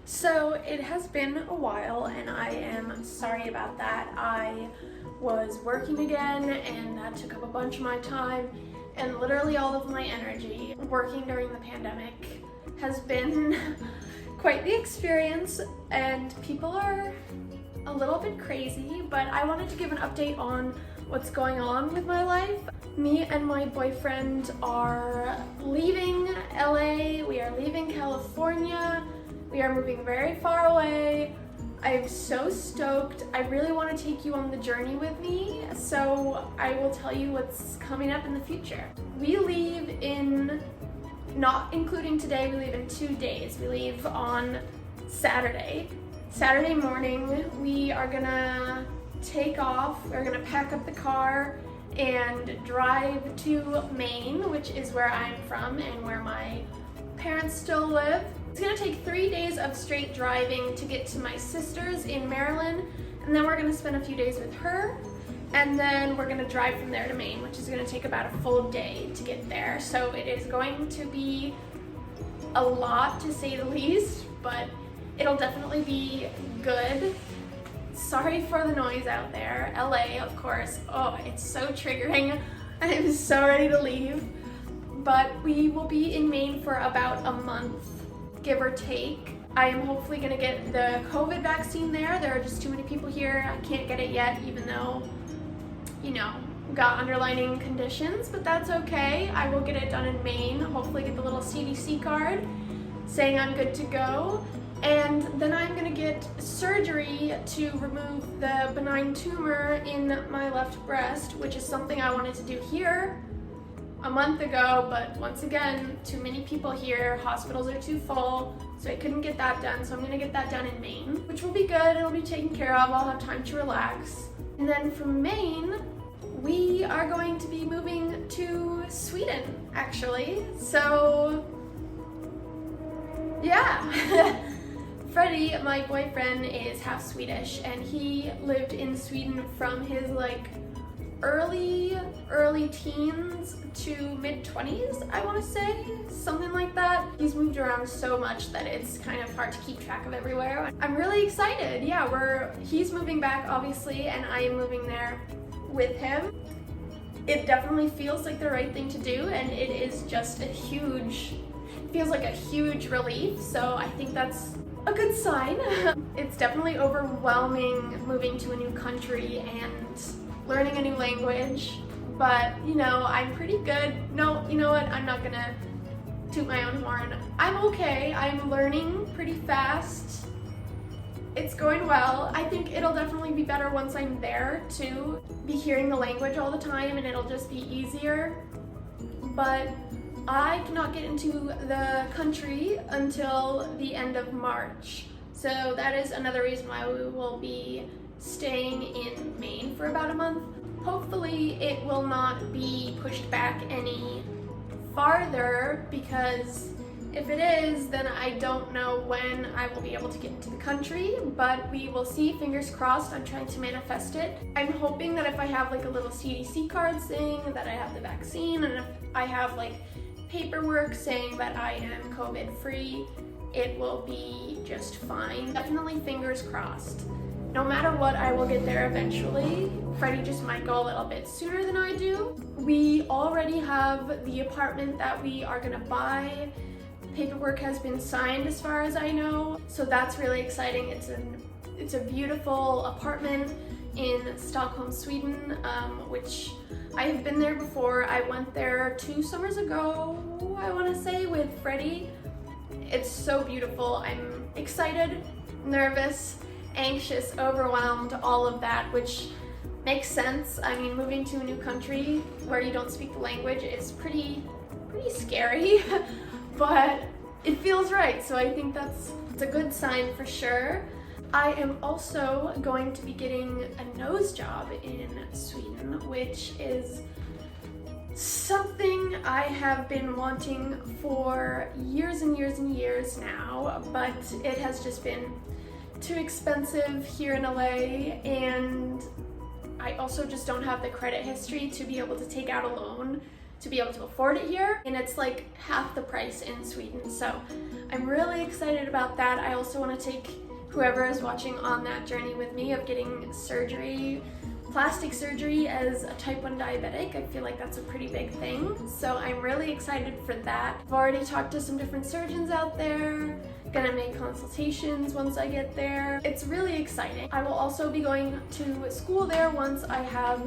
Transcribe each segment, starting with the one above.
So it has been a while and I am sorry about that. I was working again and that took up a bunch of my time and literally all of my energy. Working during the pandemic has been quite the experience and people are a little bit crazy, but I wanted to give an update on what's going on with my life. Me and my boyfriend are leaving LA, we are leaving California. We are moving very far away. I'm so stoked. I really want to take you on the journey with me, so I will tell you what's coming up in the future. We leave in, not including today, we leave in 2 days. We leave on Saturday. Saturday morning, we are gonna take off. We're gonna pack up the car and drive to Maine, which is where I'm from and where my parents still live. It's gonna take 3 days of straight driving to get to my sister's in Maryland, and then we're gonna spend a few days with her, and then we're gonna drive from there to Maine, which is gonna take about a full day to get there. So it is going to be a lot, to say the least, but it'll definitely be good. Sorry for the noise out there. LA, of course. Oh, it's so triggering. I am so ready to leave. But we will be in Maine for about a month, give or take. I am hopefully gonna get the COVID vaccine there. There are just too many people here. I can't get it yet, even though, you know, got underlying conditions, but that's okay. I will get it done in Maine, hopefully get the little CDC card saying I'm good to go. And then I'm gonna get surgery to remove the benign tumor in my left breast, which is something I wanted to do here a month ago, but once again, too many people here, hospitals are too full, so I couldn't get that done, so I'm gonna get that done in Maine, which will be good. It'll be taken care of. I'll have time to relax. And then from Maine, we are going to be moving to Sweden, actually. So, yeah. Freddie, my boyfriend, is half Swedish, and he lived in Sweden from his early teens to mid-20s, I want to say, something like that. He's moved around so much that it's kind of hard to keep track of everywhere. I'm really excited. Yeah, he's moving back, obviously, and I am moving there with him. It definitely feels like the right thing to do, and it is just feels like a huge relief, so I think that's a good sign. It's definitely overwhelming moving to a new country and learning a new language, but you know, I'm pretty good. No, you know what? I'm not gonna toot my own horn. I'm okay. I'm learning pretty fast. It's going well. I think it'll definitely be better once I'm there to be hearing the language all the time and it'll just be easier. But I cannot get into the country until the end of March. So that is another reason why we will be staying in Maine for about a month. Hopefully it will not be pushed back any farther, because if it is, then I don't know when I will be able to get into the country, but we will see. Fingers crossed. I'm trying to manifest it. I'm hoping that if I have a little CDC card saying that I have the vaccine, and if I have paperwork saying that I am COVID free, it will be just fine. Definitely fingers crossed. No matter what, I will get there eventually. Freddie just might go a little bit sooner than I do. We already have the apartment that we are gonna buy. Paperwork has been signed as far as I know, so that's really exciting. It's a beautiful apartment in Stockholm, Sweden, which I have been there before. I went there 2 summers ago, I want to say, with Freddie. It's so beautiful. I'm excited, nervous, anxious, overwhelmed, all of that, which makes sense. I mean, moving to a new country where you don't speak the language is pretty scary, but it feels right, so I think it's a good sign for sure. I am also going to be getting a nose job in Sweden, which is something I have been wanting for years and years and years now, but it has just been too expensive here in LA, and I also just don't have the credit history to be able to take out a loan to be able to afford it here, and it's half the price in Sweden. So I'm really excited about that. I also want to take whoever is watching on that journey with me of getting surgery, plastic surgery as a type 1 diabetic. I feel like that's a pretty big thing, so I'm really excited for that. I've already talked to some different surgeons out there, gonna make consultations once I get there. It's really exciting. I will also be going to school there once I have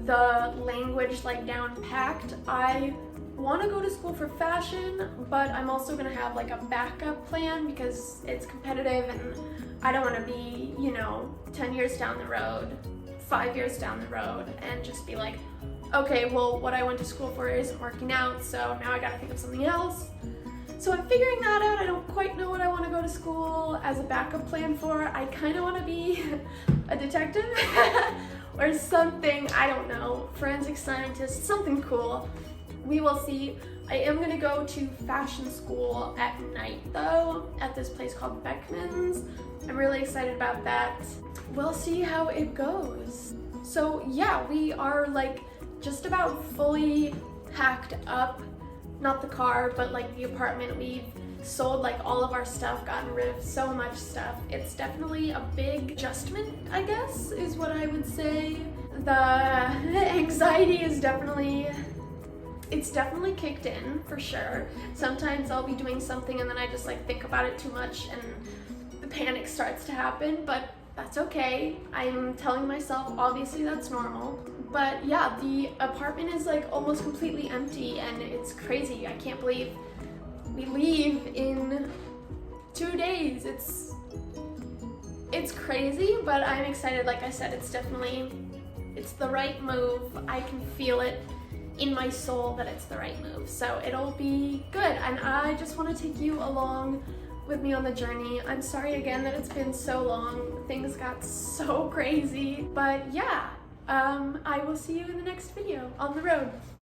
the language like down packed. I want to go to school for fashion, but I'm also gonna have like a backup plan because it's competitive and I don't want to be, 10 years down the road, 5 years down the road and just be like, okay, well, what I went to school for isn't working out, so now I gotta think of something else. So I'm figuring that out. I don't quite know what I want to go to school as a backup plan for. I kind of want to be a detective or something, I don't know, forensic scientist, something cool. We will see. I am going to go to fashion school at night though, at this place called Beckman's. I'm really excited about that. We'll see how it goes. So yeah, we are like just about fully packed up. Not the car, but like the apartment. We've sold like all of our stuff, gotten rid of so much stuff. It's definitely a big adjustment, I guess, is what I would say. The anxiety is definitely kicked in for sure. Sometimes I'll be doing something and then I just like think about it too much and the panic starts to happen, but that's okay. I'm telling myself obviously that's normal. But yeah, the apartment is like almost completely empty and it's crazy. I can't believe we leave in 2 days. It's crazy, but I'm excited. Like I said, it's the right move. I can feel it in my soul that it's the right move. So it'll be good. And I just want to take you along with me on the journey. I'm sorry again that it's been so long. Things got so crazy. But yeah, I will see you in the next video on the road.